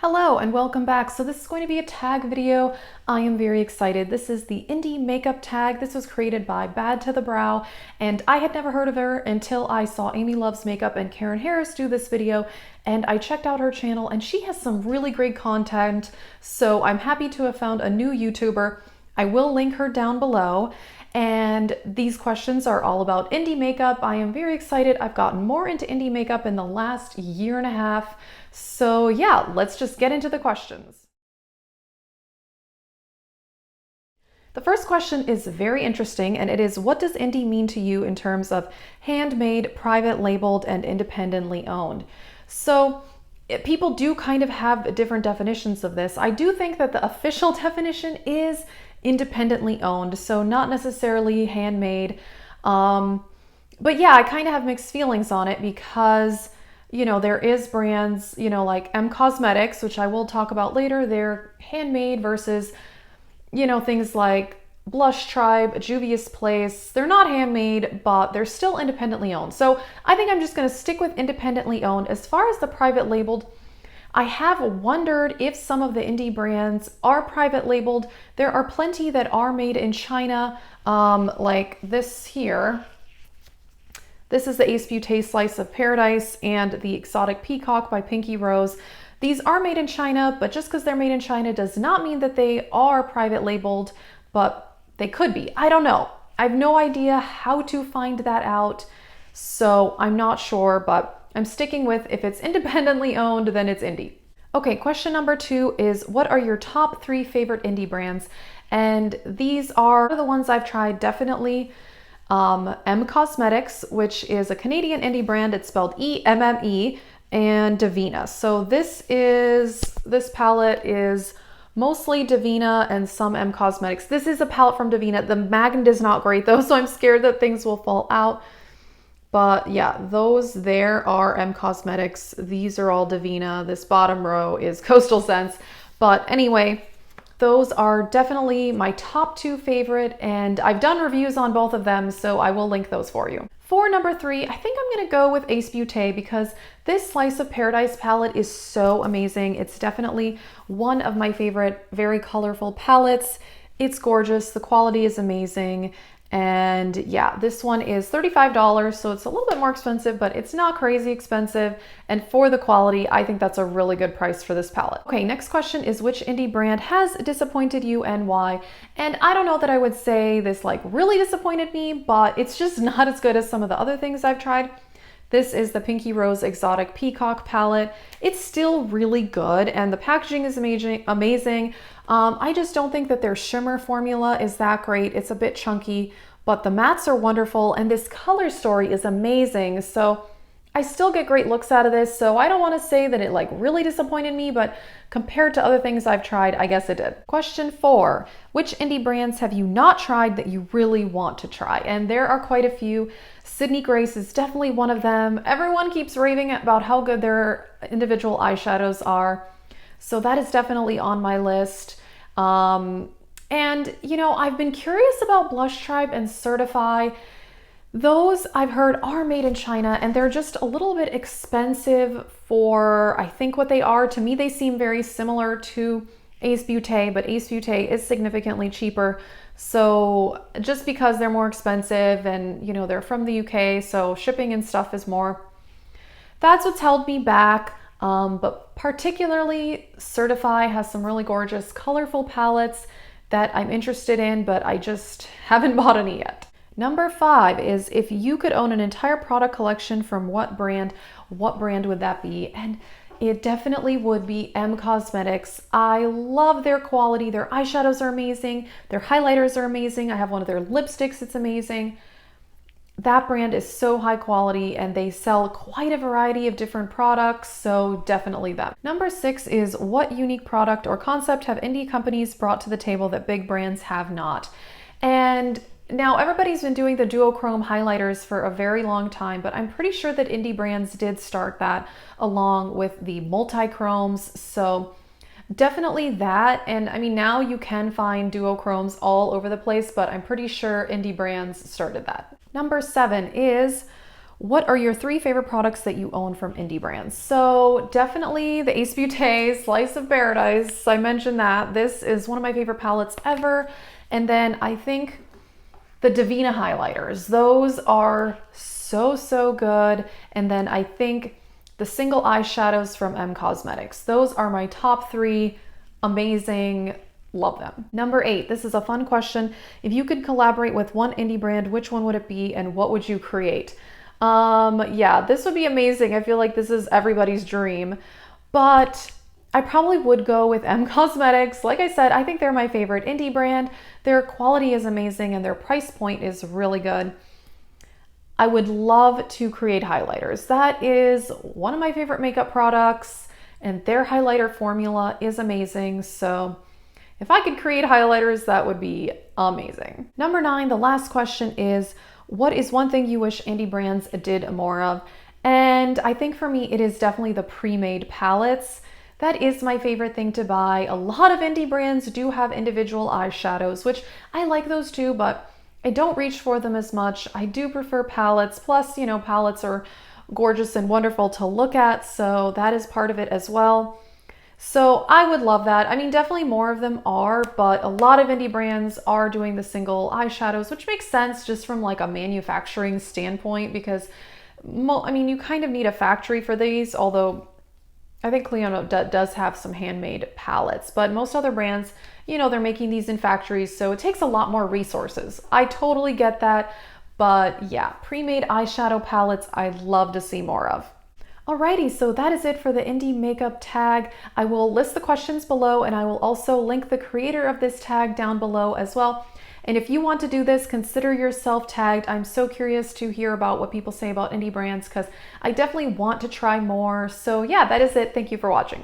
Hello and welcome back. So this is going to be a tag video. I am very excited. This is the indie makeup tag. This was created by badtothebrow, and I had never heard of her until I saw Amy Loves Makeup and Karen Harris do this video, and I checked out her channel and she has some really great content. So I'm happy to have found a new YouTuber. I will link her down below. And these questions are all about indie makeup. I am very excited. I've gotten more into indie makeup in the last year and a half. So yeah, let's just get into the questions. The first question is very interesting, and it is, what does indie mean to you in terms of handmade, private labeled, and independently owned? So people do kind of have different definitions of this. I do think that the official definition is independently owned, so not necessarily handmade. But yeah, I kind of have mixed feelings on it because, you know, there is brands, you know, like M Cosmetics, which I will talk about later. They're handmade versus, you know, things like Blush Tribe, Juvia's Place. They're not handmade, but they're still independently owned. So I think I'm just going to stick with independently owned. As far as the private labeled, I have wondered if some of the indie brands are private labeled. There are plenty that are made in China, like this here. This is the Ace Beauté Slice of Paradise and the Exotic Peacock by Pinky Rose. These are made in China, but just because they're made in China does not mean that they are private labeled, but they could be. I don't know. I have no idea how to find that out, so I'm not sure, but I'm sticking with, if it's independently owned, then it's indie. Okay, question number 2 is, what are your top 3 favorite indie brands? And these are the ones I've tried, definitely. M Cosmetics, which is a Canadian indie brand. It's spelled E-M-M-E, and Divina. So this palette is mostly Divina and some M Cosmetics. This is a palette from Divina. The magnet is not great though, so I'm scared that things will fall out. But yeah, those there are M Cosmetics. These are all Divina. This bottom row is Coastal Scents. But anyway, those are definitely my top 2 favorite, and I've done reviews on both of them, so I will link those for you. For number 3, I think I'm gonna go with Ace Beauté because this Slice of Paradise palette is so amazing. It's definitely one of my favorite, very colorful palettes. It's gorgeous, the quality is amazing. And yeah, this one is $35, so it's a little bit more expensive, but it's not crazy expensive. And for the quality, I think that's a really good price for this palette. Okay, next question is, which indie brand has disappointed you and why? And I don't know that I would say this like really disappointed me, but it's just not as good as some of the other things I've tried. This is the Pinky Rose Exotic Peacock palette. It's still really good and the packaging is amazing. I just don't think that their shimmer formula is that great. It's a bit chunky, but the mattes are wonderful and this color story is amazing. So I still get great looks out of this. So I don't want to say that it like really disappointed me, but compared to other things I've tried, I guess it did. Question 4, which indie brands have you not tried that you really want to try? And there are quite a few. Sydney Grace is definitely one of them. Everyone keeps raving about how good their individual eyeshadows are. So that is definitely on my list. And you know, I've been curious about Blush Tribe and Certify. Those I've heard are made in China and they're just a little bit expensive for, I think, what they are. To me, they seem very similar to Ace Beauté, but Ace Beauté is significantly cheaper. So just because they're more expensive and, you know, they're from the UK, so shipping and stuff is more. That's what's held me back. But particularly Certify has some really gorgeous, colorful palettes that I'm interested in, but I just haven't bought any yet. Number 5 is, if you could own an entire product collection from what brand would that be? And it definitely would be M Cosmetics. I love their quality. Their eyeshadows are amazing. Their highlighters are amazing. I have one of their lipsticks. It's amazing. That brand is so high quality and they sell quite a variety of different products, so definitely them. Number 6 is, what unique product or concept have indie companies brought to the table that big brands have not? And now everybody's been doing the duochrome highlighters for a very long time, but I'm pretty sure that indie brands did start that along with the multi-chromes, so definitely that. And I mean, now you can find duochromes all over the place, but I'm pretty sure indie brands started that. Number 7 is, What are your 3 favorite products that you own from indie brands? So definitely the Ace Beauté Slice of Paradise. I mentioned that. This is one of my favorite palettes ever. And then I think the Divina highlighters. Those are so good. And then I think the single eyeshadows from M Cosmetics. Those are my top 3. Amazing. Love them. Number 8, this is a fun question. If you could collaborate with one indie brand, which one would it be and what would you create? Yeah, this would be amazing. I feel like this is everybody's dream, but I probably would go with M Cosmetics. Like I said, I think they're my favorite indie brand. Their quality is amazing and their price point is really good. I would love to create highlighters. That is one of my favorite makeup products, and their highlighter formula is amazing. So if I could create highlighters, that would be amazing. Number 9, the last question is, what is one thing you wish indie brands did more of? And I think for me, it is definitely the pre-made palettes. That is my favorite thing to buy. A lot of indie brands do have individual eyeshadows, which I like those too, but I don't reach for them as much. I do prefer palettes. Plus, you know, palettes are gorgeous and wonderful to look at, so that is part of it as well. So I would love that. I mean, definitely more of them are, but a lot of indie brands are doing the single eyeshadows, which makes sense just from like a manufacturing standpoint because, I mean, you kind of need a factory for these, although I think Clionado does have some handmade palettes, but most other brands, you know, they're making these in factories, so it takes a lot more resources. I totally get that, but yeah, pre-made eyeshadow palettes I'd love to see more of. Alrighty, so that is it for the indie makeup tag. I will list the questions below and I will also link the creator of this tag down below as well. And if you want to do this, consider yourself tagged. I'm so curious to hear about what people say about indie brands because I definitely want to try more. So yeah, that is it. Thank you for watching.